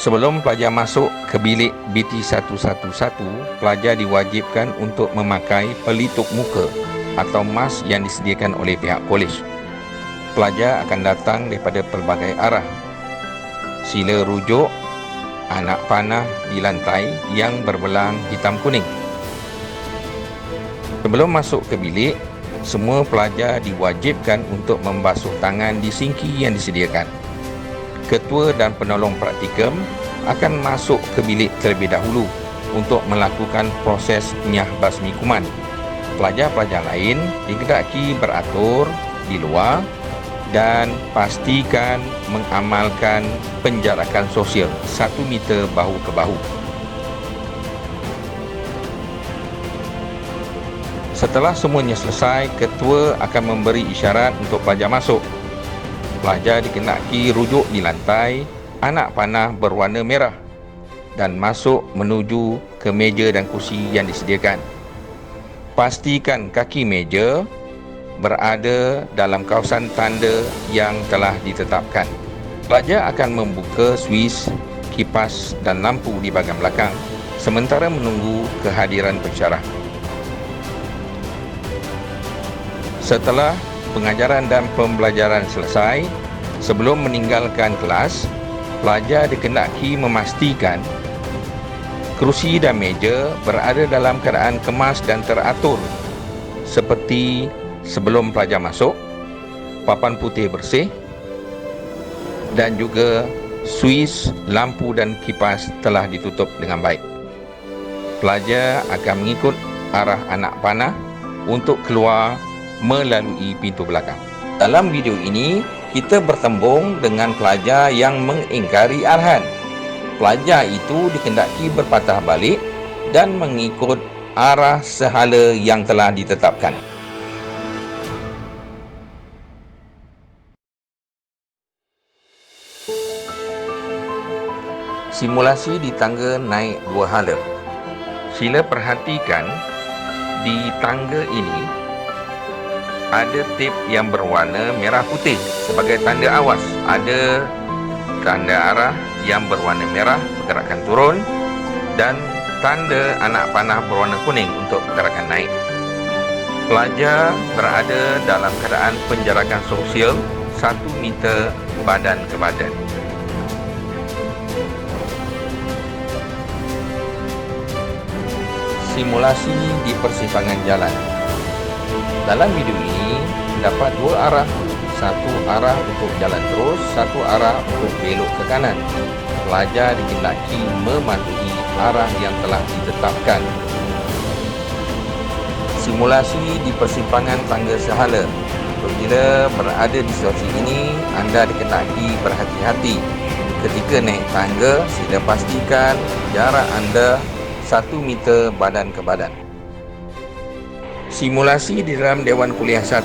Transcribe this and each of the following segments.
Sebelum pelajar masuk ke bilik BT111, pelajar diwajibkan untuk memakai pelitup muka atau mask yang disediakan oleh pihak kolej. Pelajar akan datang daripada pelbagai arah. Sila rujuk anak panah di lantai yang berbelang hitam kuning. Sebelum masuk ke bilik, semua pelajar diwajibkan untuk membasuh tangan di sinki yang disediakan. Ketua dan penolong praktikum akan masuk ke bilik terlebih dahulu untuk melakukan proses nyah basmi kuman. Pelajar-pelajar lain digendaki beratur di luar dan pastikan mengamalkan penjarakan sosial 1 meter bahu ke bahu. Setelah semuanya selesai, ketua akan memberi isyarat untuk pelajar masuk. Pelajar dikenaki rujuk di lantai anak panah berwarna merah dan masuk menuju ke meja dan kursi yang disediakan. Pastikan kaki meja berada dalam kawasan tanda yang telah ditetapkan. Pelajar akan membuka suis, kipas dan lampu di bahagian belakang sementara menunggu kehadiran pensyarah. Setelah pengajaran dan pembelajaran selesai, sebelum meninggalkan kelas, pelajar dikenaki memastikan kerusi dan meja berada dalam keadaan kemas dan teratur seperti sebelum pelajar masuk, papan putih bersih dan juga suis, lampu dan kipas telah ditutup dengan baik. Pelajar akan mengikut arah anak panah untuk keluar melalui pintu belakang. Dalam video ini, kita bertembung dengan pelajar yang mengingkari arahan. Pelajar itu dikendaki berpatah balik dan mengikut arah sehala yang telah ditetapkan. Simulasi di tangga naik 2 hala. Sila perhatikan di tangga ini ada tip yang berwarna merah putih sebagai tanda awas. Ada tanda arah yang berwarna merah pergerakan turun dan tanda anak panah berwarna kuning untuk pergerakan naik. Pelajar berada dalam keadaan penjarakan sosial 1 meter badan ke badan. Simulasi di persimpangan jalan. Dalam video ini dapat 2 arah, 1 arah untuk jalan terus, 1 arah untuk belok ke kanan. Pelajar digendaki mematuhi arah yang telah ditetapkan. Simulasi di persimpangan tangga sehala. Apabila berada di situasi ini, anda digendaki berhati-hati. Ketika naik tangga, sila pastikan jarak anda 1 meter badan ke badan. Simulasi di dalam Dewan Kuliah 1.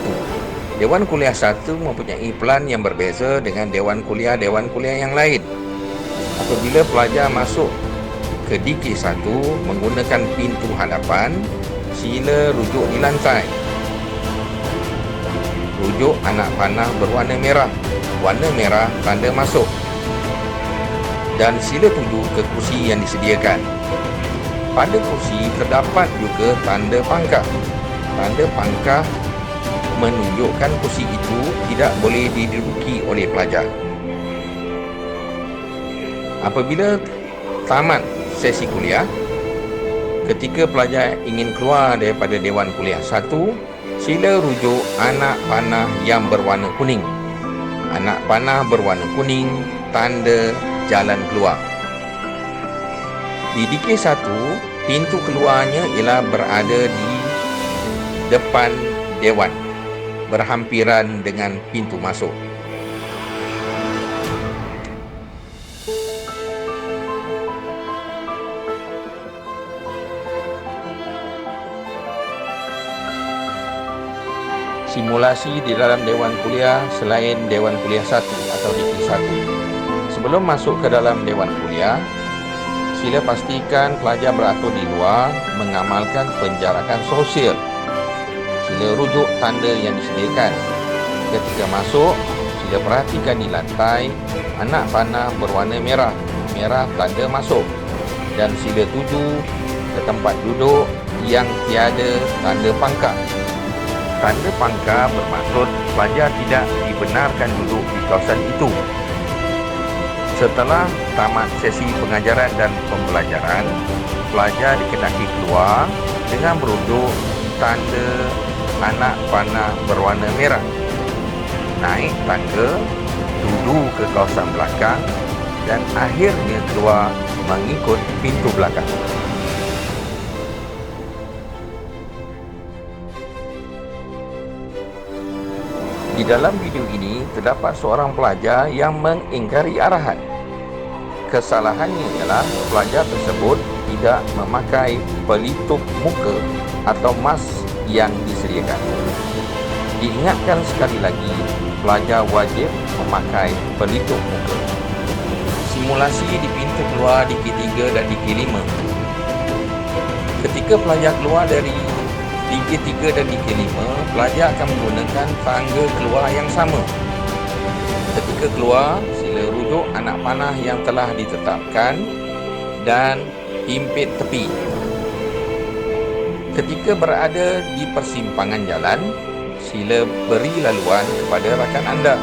Dewan Kuliah 1 mempunyai pelan yang berbeza dengan Dewan Kuliah yang lain. Apabila pelajar masuk ke DK1 menggunakan pintu hadapan, sila rujuk di lantai. Rujuk anak panah berwarna merah. Warna merah tanda masuk. Dan sila tuju ke kursi yang disediakan. Pada kursi terdapat juga tanda pangkah. Tanda pangkah menunjukkan kursi itu tidak boleh diduduki oleh pelajar. Apabila tamat sesi kuliah, ketika pelajar ingin keluar daripada Dewan Kuliah 1, sila rujuk anak panah yang berwarna kuning. Anak panah berwarna kuning tanda jalan keluar. Di DK1, pintu keluarnya ialah berada di depan Dewan, berhampiran dengan pintu masuk. Simulasi di dalam Dewan Kuliah selain Dewan Kuliah 1 atau DK1. Sebelum masuk ke dalam Dewan Kuliah, sila pastikan pelajar beratur di luar mengamalkan penjarakan sosial. Sila rujuk tanda yang disediakan. Ketika masuk, sila perhatikan di lantai anak panah berwarna merah merah tanda masuk, dan sila tuju ke tempat duduk yang tiada tanda pangkar. Tanda pangkar bermaksud pelajar tidak dibenarkan duduk di kawasan itu. Setelah tamat sesi pengajaran dan pembelajaran, pelajar dikenaki keluar dengan berunjuk tanda anak panah berwarna merah. Naik tangga, duduk ke kawasan belakang dan akhirnya keluar mengikut pintu belakang. Di dalam video ini terdapat seorang pelajar yang mengingkari arahan. Kesalahannya ialah pelajar tersebut tidak memakai pelitup muka atau mask yang disediakan. Diingatkan sekali lagi, pelajar wajib memakai pelitup muka. Simulasi di pintu keluar di K3 dan di K5. Ketika pelajar keluar dari di K3 dan di K5, pelajar akan menggunakan tangga keluar yang sama. Ketika keluar, sila rujuk anak panah yang telah ditetapkan dan himpit tepi. Ketika berada di persimpangan jalan, sila beri laluan kepada rakan anda.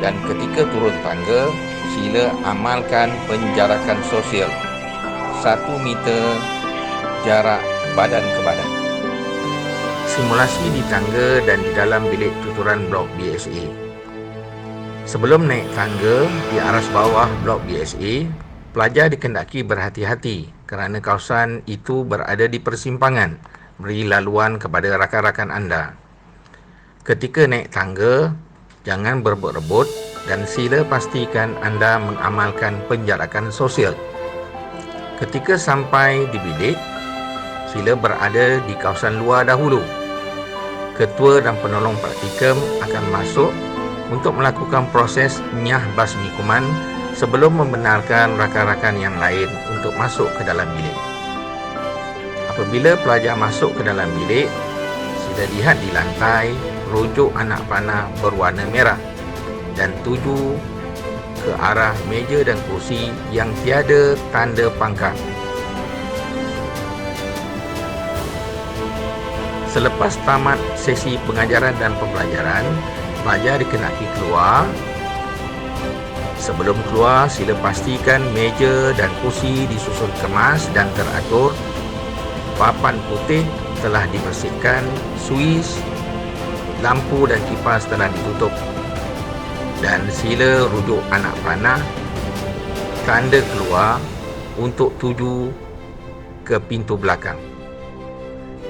Dan ketika turun tangga, sila amalkan penjarakan sosial 1 meter jarak badan ke badan. Simulasi di tangga dan di dalam bilik tuturan blok BSA. Sebelum naik tangga di aras bawah blok BSA, pelajar dikendaki berhati-hati kerana kawasan itu berada di persimpangan. Beri laluan kepada rakan-rakan anda. Ketika naik tangga, jangan berebut-rebut dan sila pastikan anda mengamalkan penjarakan sosial. Ketika sampai di bilik, sila berada di kawasan luar dahulu. Ketua dan penolong praktikum akan masuk untuk melakukan proses nyah basmi kuman sebelum membenarkan rakan-rakan yang lain untuk masuk ke dalam bilik. Apabila pelajar masuk ke dalam bilik, sila lihat di lantai rujuk anak panah berwarna merah dan tuju ke arah meja dan kursi yang tiada tanda pangkar. Selepas tamat sesi pengajaran dan pembelajaran, pelajar dikenaki keluar. Sebelum keluar, sila pastikan meja dan kursi disusun kemas dan teratur. Papan putih telah dibersihkan, suis, lampu dan kipas telah ditutup. Dan sila rujuk anak panah tanda keluar untuk tuju ke pintu belakang.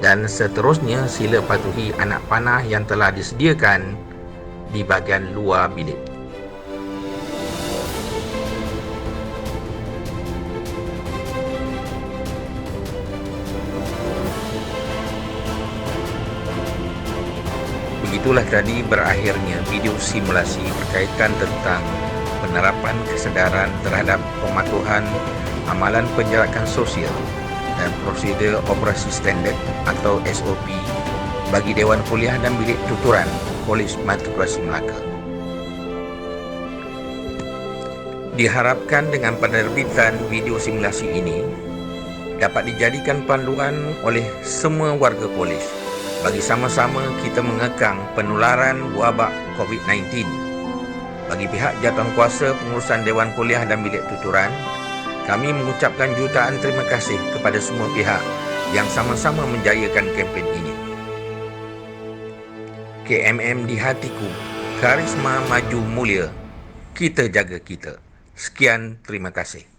Dan seterusnya sila patuhi anak panah yang telah disediakan di bahagian luar bilik. Begitulah tadi berakhirnya video simulasi berkaitan tentang penerapan kesedaran terhadap pematuhan amalan penjarakan sosial dan prosedur operasi standard atau SOP bagi Dewan Kuliah dan Bilik Tuturan Kolej Matrikulasi Melaka. Diharapkan dengan penerbitan video simulasi ini dapat dijadikan panduan oleh semua warga kolej bagi sama-sama kita mengekang penularan wabak COVID-19. Bagi pihak jawatankuasa pengurusan Dewan Kuliah dan Bilik Tuturan, kami mengucapkan jutaan terima kasih kepada semua pihak yang sama-sama menjayakan kempen ini. KMM di hatiku, karisma maju mulia, kita jaga kita. Sekian, terima kasih.